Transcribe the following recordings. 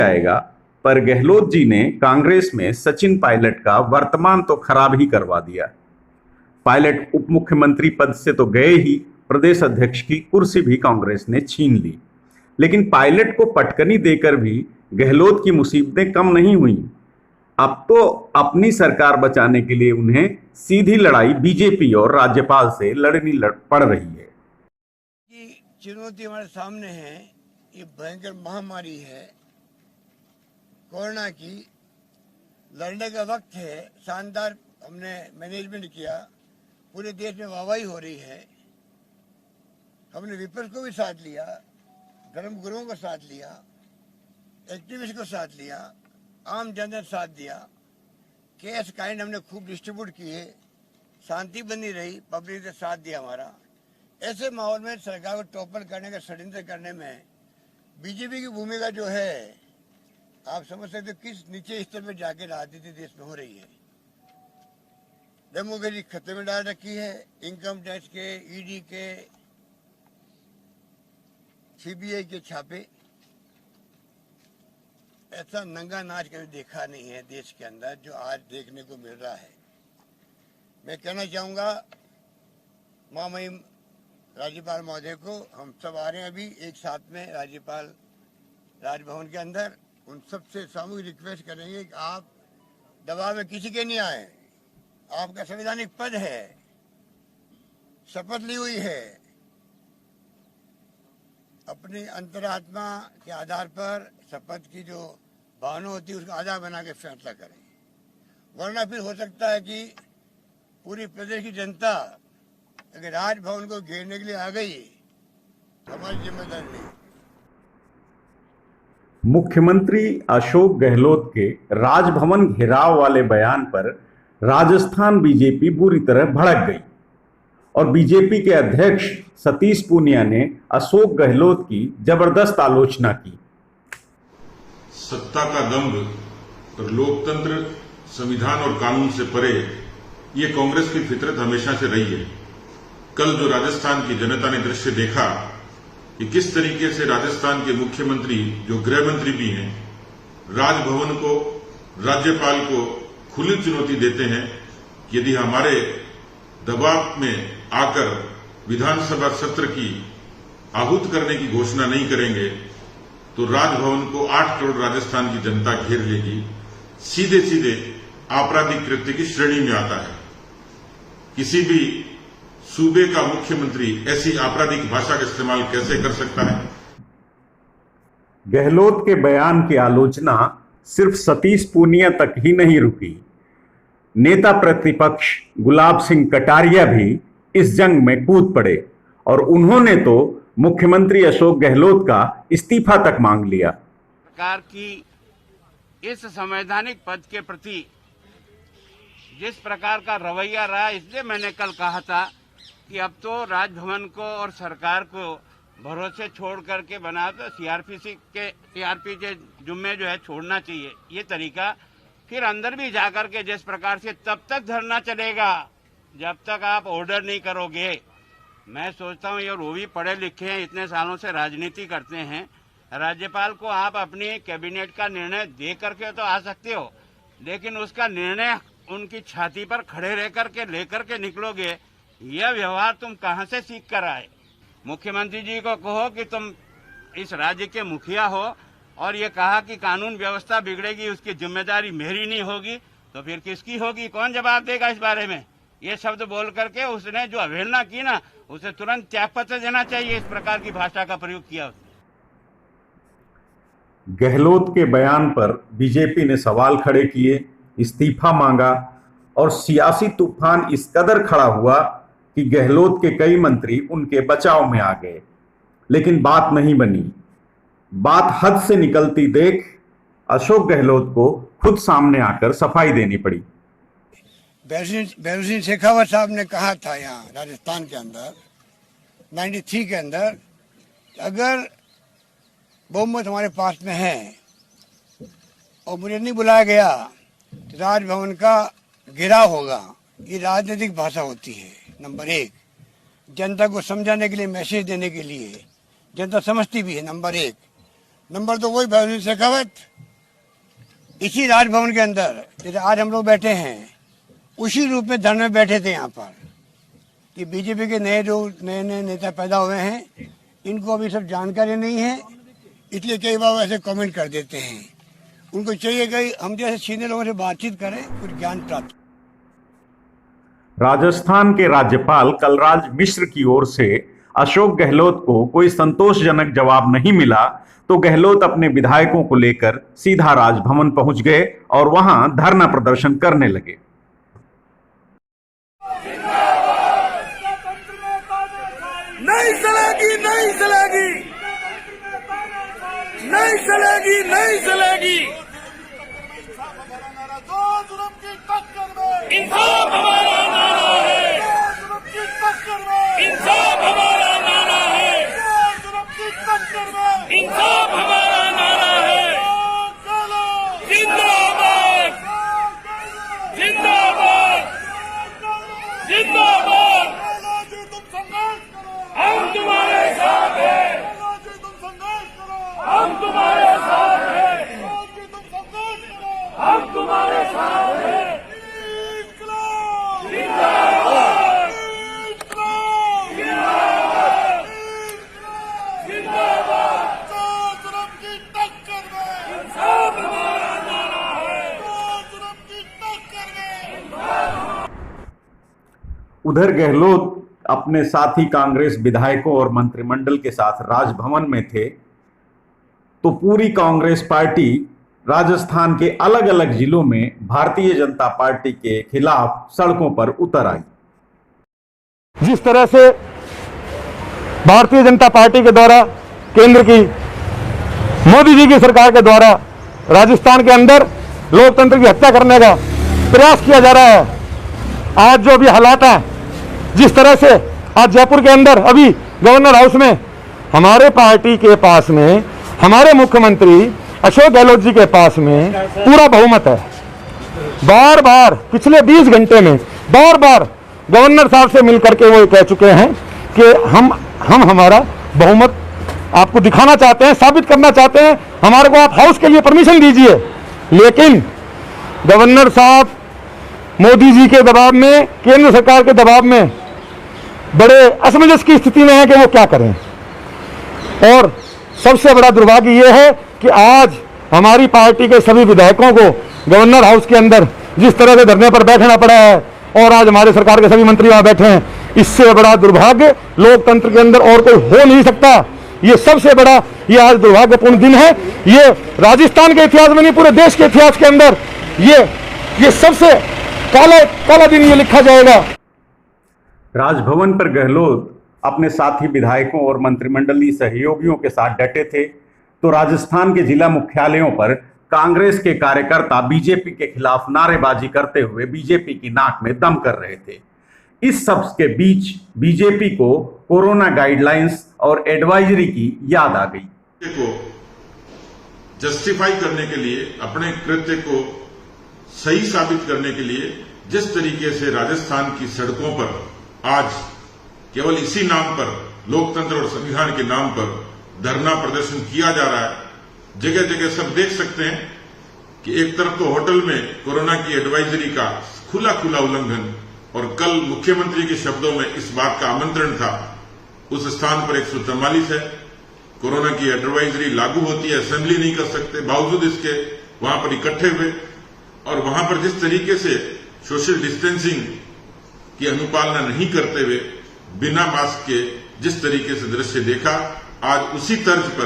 जाएगा, पर गहलोत जी ने कांग्रेस में सचिन पायलट का वर्तमान तो खराब ही करवा दिया। पायलट उप मुख्यमंत्री पद से तो गए ही, प्रदेश अध्यक्ष की कुर्सी भी कांग्रेस ने छीन ली। लेकिन पायलट को पटकनी देकर भी गहलोत की मुसीबतें कम नहीं हुई। अब तो अपनी सरकार बचाने के लिए उन्हें सीधी लड़ाई बीजेपी और राज्यपाल से लड़नी पड़ रही है। चुनौती हमारे सामने है, ये भयंकर महामारी है कोरोना की। लड़ने का वक्त है। शानदार हमने मैनेजमेंट किया, पूरे देश में वाहवाही हो रही है। हमने विपक्ष को भी साथ लिया, धर्मगुरुओं को साथ लिया, एक्टिविस्ट को साथ लिया, आम जनता साथ दिया। केस काइंड हमने खूब डिस्ट्रीब्यूट किए, शांति बनी रही, पब्लिक ने साथ दिया हमारा। ऐसे माहौल में सरकार को टॉपल करने का षड्यंत्र करने में बीजेपी की भूमिका जो है, आप समझ सकते हो किस नीचे स्तर पर जाके राजनीति देश में हो रही है। डेमोक्रेसी खतरे में डाल रखी है। इनकम टैक्स के, ईडी के, सीबीआई के छापे, ऐसा नंगा नाच कभी देखा नहीं है देश के अंदर जो आज देखने को मिल रहा है। मैं कहना चाहूंगा महामहिम राज्यपाल महोदय को, हम सब आ रहे हैं अभी एक साथ में राज्यपाल राजभवन के अंदर, उन सब से सामूहिक रिक्वेस्ट करेंगे कि आप दबाव में किसी के नहीं आए। आपका संवैधानिक पद है, शपथ ली हुई है, अपनी अंतरात्मा के आधार पर शपथ की जो भावना होती है उसका आधार बना के फैसला करें। वरना फिर हो सकता है कि पूरी प्रदेश की जनता अगर राजभवन को घेरने के लिए आ गई तो हमारी जिम्मेदारी नहीं। मुख्यमंत्री अशोक गहलोत के राजभवन घेराव वाले बयान पर राजस्थान बीजेपी बुरी तरह भड़क गई और बीजेपी के अध्यक्ष सतीश पूनिया ने अशोक गहलोत की जबरदस्त आलोचना की। सत्ता का दंभ और लोकतंत्र, संविधान और कानून से परे ये कांग्रेस की फितरत हमेशा से रही है। कल जो राजस्थान की जनता ने दृश्य देखा कि किस तरीके से राजस्थान के मुख्यमंत्री, जो गृह मंत्री भी हैं, राजभवन को, राज्यपाल को खुली चुनौती देते हैं कि यदि हमारे दबाव में आकर विधानसभा सत्र की आहूत करने की घोषणा नहीं करेंगे तो राजभवन को 8 करोड़ राजस्थान की जनता घेर लेगी। सीधे सीधे आपराधिक कृत्य की श्रेणी में आता है। किसी भी सूबे का मुख्यमंत्री ऐसी आपराधिक भाषा का इस्तेमाल कैसे कर सकता है? गहलोत के बयान की आलोचना सिर्फ सतीश पूनिया तक ही नहीं रुकी। नेता प्रतिपक्ष गुलाब सिंह कटारिया भी इस जंग में कूद पड़े और उन्होंने तो मुख्यमंत्री अशोक गहलोत का इस्तीफा तक मांग लिया। सरकार की इस संवैधानिक पद के प्रति जिस प्रकार का रवैया रहा, इसलिए मैंने कल कहा था कि अब तो राजभवन को और सरकार को भरोसे छोड़ करके बना तो सीआरपी के जुम्मे जो है छोड़ना चाहिए। ये तरीका फिर अंदर भी जाकर के जिस प्रकार से तब तक धरना चलेगा जब तक आप ऑर्डर नहीं करोगे। मैं सोचता हूँ ये वो भी पढ़े लिखे हैं, इतने सालों से राजनीति करते हैं। राज्यपाल को आप अपनी कैबिनेट का निर्णय दे करके तो आ सकते हो, लेकिन उसका निर्णय उनकी छाती पर खड़े रह करके लेकर के निकलोगे, यह व्यवहार तुम कहां से सीख कर आए? मुख्यमंत्री जी को कहो कि तुम इस राज्य के मुखिया हो और ये कहा कि कानून व्यवस्था बिगड़ेगी, उसकी जिम्मेदारी मेरी नहीं होगी, तो फिर किसकी होगी? कौन जवाब देगा इस बारे में? ये शब्द बोल करके उसने जो अवहेलना की ना, उसे तुरंत त्यागपत्र देना चाहिए। इस प्रकार की भाषा का प्रयोग किया उसने। गहलोत के बयान पर बीजेपी ने सवाल खड़े किए, इस्तीफा मांगा और सियासी तूफान इस कदर खड़ा हुआ कि गहलोत के कई मंत्री उनके बचाव में आ गए। लेकिन बात नहीं बनी। बात हद से निकलती देख अशोक गहलोत को खुद सामने आकर सफाई देनी पड़ी। बैरू सिंह शेखावत साहब ने कहा था यहाँ राजस्थान के अंदर 93 के अंदर, अगर बहुमत हमारे पास में है और मुझे नहीं बुलाया गया तो राजभवन का घेराव होगा। ये राजनीतिक भाषा होती है। नंबर 1, जनता को समझाने के लिए, मैसेज देने के लिए, जनता समझती भी है। नंबर 1। नंबर 2, वही बैरू सिंह शेखावत इसी राजभवन के अंदर जैसे आज हम लोग बैठे हैं, उसी रूप में धरने में बैठे थे यहाँ पर कि बीजेपी के नए नए नेता पैदा हुए हैं, इनको अभी सब जानकारी नहीं है, इसलिए कई बार ऐसे कमेंट कर देते हैं। उनको चाहिए कि हम जैसे सीनियर लोगों से बातचीत करें, कुछ ज्ञान प्राप्त। राजस्थान के राज्यपाल कलराज मिश्र की ओर से अशोक गहलोत को कोई संतोषजनक जवाब नहीं मिला तो गहलोत अपने विधायकों को लेकर सीधा राजभवन पहुंच गए और वहां धरना प्रदर्शन करने लगे। नहीं चलेगी, नहीं चलेगी, नहीं चलेगी, नहीं चलेगी। इंसाफ हमारा नारा है, इंसाफ हमारा नारा है, इंसाफ हमारा नारा है। जिंदाबाद, जिंदाबाद, जिंदाबाद। हम तुम्हारे साथ हैं, हम तुम्हारे साथ हैं, हम तुम्हारे साथ हैं। जिंदाबाद, जिंदाबाद, जिंदाबाद। की टक्कर में इंसाफ हमारा नारा है, की टक्कर में। उधर गहलोत अपने साथी कांग्रेस विधायकों और मंत्रिमंडल के साथ राजभवन में थे तो पूरी कांग्रेस पार्टी राजस्थान के अलग अलग जिलों में भारतीय जनता पार्टी के खिलाफ सड़कों पर उतर आई। जिस तरह से भारतीय जनता पार्टी के द्वारा केंद्र की मोदी जी की सरकार के द्वारा राजस्थान के अंदर लोकतंत्र की हत्या करने का प्रयास किया जा रहा है, आज जो भी हालात हैं, जिस तरह से आज जयपुर के अंदर अभी गवर्नर हाउस में हमारे पार्टी के पास में, हमारे मुख्यमंत्री अशोक गहलोत जी के पास में पूरा बहुमत है। बार बार पिछले 20 घंटे में बार बार गवर्नर साहब से मिलकर के वो कह चुके हैं कि हम हमारा बहुमत आपको दिखाना चाहते हैं, साबित करना चाहते हैं, हमारे को आप हाउस के लिए परमिशन दीजिए। लेकिन गवर्नर साहब मोदी जी के दबाव में, केंद्र सरकार के दबाव में बड़े असमंजस की स्थिति में है कि वो क्या करें। और सबसे बड़ा दुर्भाग्य ये है कि आज हमारी पार्टी के सभी विधायकों को गवर्नर हाउस के अंदर जिस तरह से धरने पर बैठना पड़ा है और आज हमारे सरकार के सभी मंत्री वहां बैठे हैं, इससे बड़ा दुर्भाग्य लोकतंत्र के अंदर और कोई हो नहीं सकता। ये सबसे बड़ा, ये आज दुर्भाग्यपूर्ण दिन है। ये राजस्थान के इतिहास में नहीं, पूरे देश के इतिहास के अंदर ये सबसे काला दिन ये लिखा जाएगा। राजभवन पर गहलोत अपने साथी विधायकों और मंत्रिमंडलीय सहयोगियों के साथ डटे थे तो राजस्थान के जिला मुख्यालयों पर कांग्रेस के कार्यकर्ता बीजेपी के खिलाफ नारेबाजी करते हुए बीजेपी की नाक में दम कर रहे थे। इस सब के बीच बीजेपी को कोरोना गाइडलाइंस और एडवाइजरी की याद आ गई। को जस्टिफाई करने के लिए, अपने कृत्य को सही साबित करने के लिए जिस तरीके से राजस्थान की सड़कों पर आज केवल इसी नाम पर, लोकतंत्र और संविधान के नाम पर धरना प्रदर्शन किया जा रहा है, जगह जगह सब देख सकते हैं कि एक तरफ तो होटल में कोरोना की एडवाइजरी का खुला खुला उल्लंघन, और कल मुख्यमंत्री के शब्दों में इस बात का आमंत्रण था, उस स्थान पर 144 है, कोरोना की एडवाइजरी लागू होती है, असेंबली नहीं कर सकते, बावजूद इसके वहां पर इकट्ठे हुए और वहां पर जिस तरीके से सोशल डिस्टेंसिंग की अनुपालना नहीं करते हुए बिना मास्क के जिस तरीके से दृश्य देखा, आज उसी तर्ज पर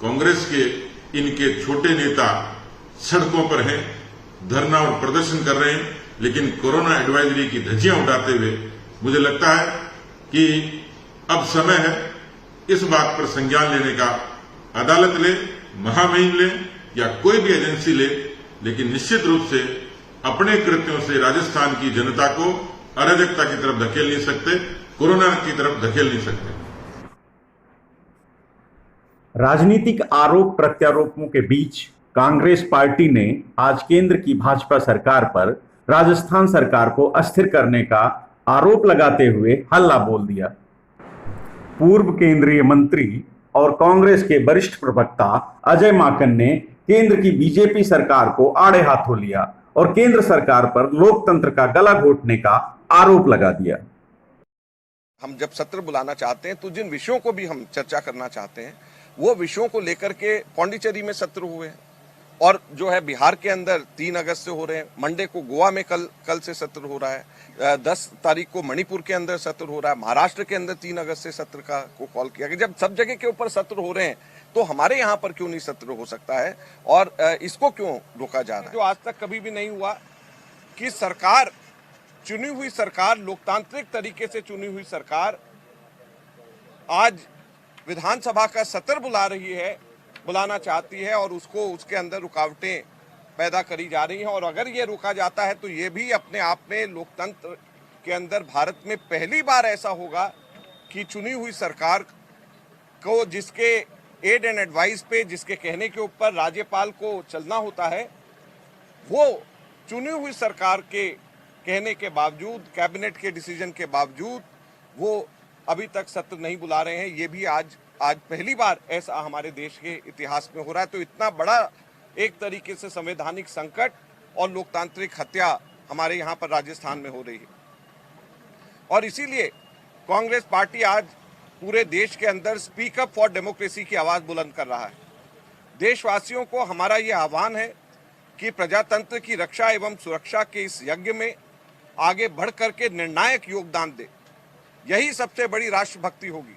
कांग्रेस के इनके छोटे नेता सड़कों पर हैं, धरना और प्रदर्शन कर रहे हैं, लेकिन कोरोना एडवाइजरी की धज्जियां उड़ाते हुए मुझे लगता है कि अब समय है इस बात पर संज्ञान लेने का। अदालत ले, महामहिम ले या कोई भी एजेंसी ले, लेकिन निश्चित रूप से अपने कृत्यों से राजस्थान की जनता को अराजकता की तरफ धकेल नहीं सकते, कोरोना की तरफ धकेल नहीं सकते। राजनीतिक आरोप प्रत्यारोपों के बीच कांग्रेस पार्टी ने आज केंद्र की भाजपा सरकार पर राजस्थान सरकार को अस्थिर करने का आरोप लगाते हुए हल्ला बोल दिया। पूर्व केंद्रीय मंत्री और कांग्रेस के वरिष्ठ प्रवक्ता अजय माकन ने केंद्र की बीजेपी सरकार को आड़े हाथों लिया और केंद्र सरकार पर लोकतंत्र का गला घोटने का आरोप लगा दिया। हम जब सत्र बुलाना चाहते हैं तो जिन विषयों को भी हम चर्चा करना चाहते हैं वो विषयों को लेकर के पौंडीचेरी में सत्र हुए हैं और जो है बिहार के अंदर 3 अगस्त से हो रहे हैं, मंडे को गोवा में कल से सत्र हो रहा है, 10 तारीख को मणिपुर के अंदर सत्र हो रहा है, महाराष्ट्र के अंदर 3 अगस्त से सत्र को कॉल किया गया। जब सब जगह के ऊपर सत्र हो रहे हैं तो हमारे यहाँ पर क्यों नहीं सत्र हो सकता है और इसको क्यों रोका जा रहा है? जो आज तक कभी भी नहीं हुआ कि सरकार, चुनी हुई सरकार, लोकतांत्रिक तरीके से चुनी हुई सरकार आज विधानसभा का सत्र बुलाना चाहती है और उसके अंदर रुकावटें पैदा करी जा रही हैं। और अगर ये रोका जाता है तो ये भी अपने आप में लोकतंत्र के अंदर भारत में पहली बार ऐसा होगा कि चुनी हुई सरकार को, जिसके एड एंड एडवाइस पे, जिसके कहने के ऊपर राज्यपाल को चलना होता है, वो चुनी हुई सरकार के कहने के बावजूद, कैबिनेट के डिसीजन के बावजूद वो अभी तक सत्र नहीं बुला रहे हैं। ये भी आज पहली बार ऐसा हमारे देश के इतिहास में हो रहा है। तो इतना बड़ा एक तरीके से संवैधानिक संकट और लोकतांत्रिक हत्या हमारे यहाँ पर राजस्थान में हो रही है और इसीलिए कांग्रेस पार्टी आज पूरे देश के अंदर स्पीक अप फॉर डेमोक्रेसी की आवाज बुलंद कर रहा है। देशवासियों को हमारा ये आह्वान है कि प्रजातंत्र की रक्षा एवं सुरक्षा के इस यज्ञ में आगे बढ़ करके निर्णायक योगदान दे। यही सबसे बड़ी राष्ट्रभक्ति होगी।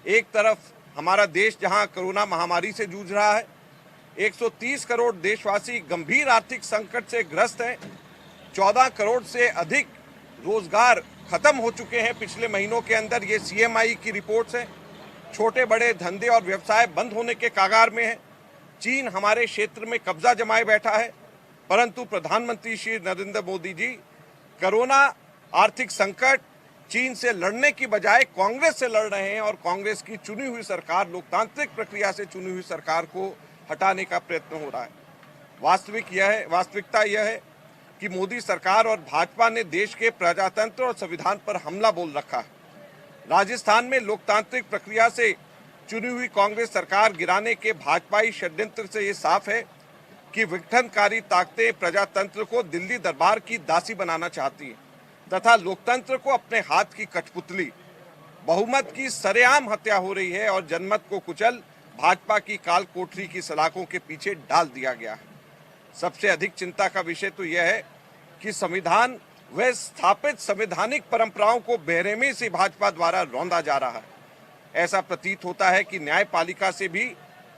एक तरफ हमारा देश जहां कोरोना महामारी से जूझ रहा है, 130 करोड़ देशवासी गंभीर आर्थिक संकट से ग्रस्त हैं, 14 करोड़ से अधिक रोजगार खत्म हो चुके हैं पिछले महीनों के अंदर। ये CMI की रिपोर्ट्स हैं। छोटे बड़े धंधे और व्यवसाय बंद होने के कगार में हैं। चीन हमारे क्षेत्र में कब्जा जमाए बैठा है, परंतु प्रधानमंत्री श्री नरेंद्र मोदी जी कोरोना आर्थिक संकट चीन से लड़ने की बजाय कांग्रेस से लड़ रहे हैं और कांग्रेस की चुनी हुई सरकार, लोकतांत्रिक प्रक्रिया से चुनी हुई सरकार को हटाने का प्रयत्न हो रहा है। वास्तविकता यह है कि मोदी सरकार और भाजपा ने देश के प्रजातंत्र और संविधान पर हमला बोल रखा है। राजस्थान में लोकतांत्रिक प्रक्रिया से चुनी हुई कांग्रेस सरकार गिराने के भाजपाई षड्यंत्र से ये साफ है कि विघटनकारी ताकतें प्रजातंत्र को दिल्ली दरबार की दासी बनाना चाहती हैं तथा लोकतंत्र को अपने हाथ की कठपुतली। बहुमत की सरेआम हत्या हो रही है और जनमत को कुचल भाजपा की काल कोठरी की सलाखों के पीछे डाल दिया गया है। सबसे अधिक चिंता का विषय तो यह है कि संविधान व स्थापित संवैधानिक परंपराओं को बेरहमी से भाजपा द्वारा रौंदा जा रहा है। ऐसा प्रतीत होता है कि न्यायपालिका से भी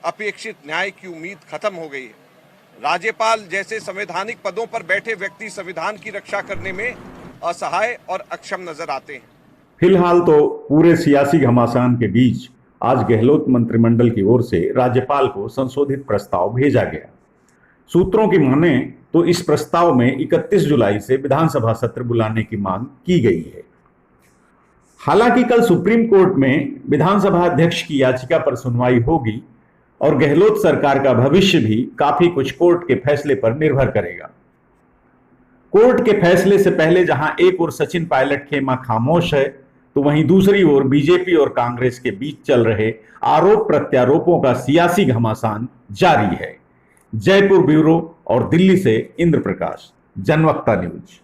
अपेक्षित न्याय की उम्मीद खत्म हो गई है। राज्यपाल जैसे संवैधानिक पदों पर बैठे व्यक्ति संविधान की रक्षा करने में असहाय और अक्षम नजर आते हैं। फिलहाल तो पूरे सियासी घमासान के बीच आज गहलोत मंत्रिमंडल की ओर से राज्यपाल को संशोधित प्रस्ताव भेजा गया। सूत्रों की माने तो इस प्रस्ताव में 31 जुलाई से विधानसभा सत्र बुलाने की मांग की गई है। हालांकि कल सुप्रीम कोर्ट में विधानसभा अध्यक्ष की याचिका पर सुनवाई होगी और गहलोत सरकार का भविष्य भी काफी कुछ कोर्ट के फैसले पर निर्भर करेगा। कोर्ट के फैसले से पहले जहां एक ओर सचिन पायलट खेमा खामोश है, तो वहीं दूसरी ओर बीजेपी और कांग्रेस के बीच चल रहे आरोप प्रत्यारोपों का सियासी घमासान जारी है। जयपुर ब्यूरो और दिल्ली से इंद्र प्रकाश, जनवक्ता न्यूज।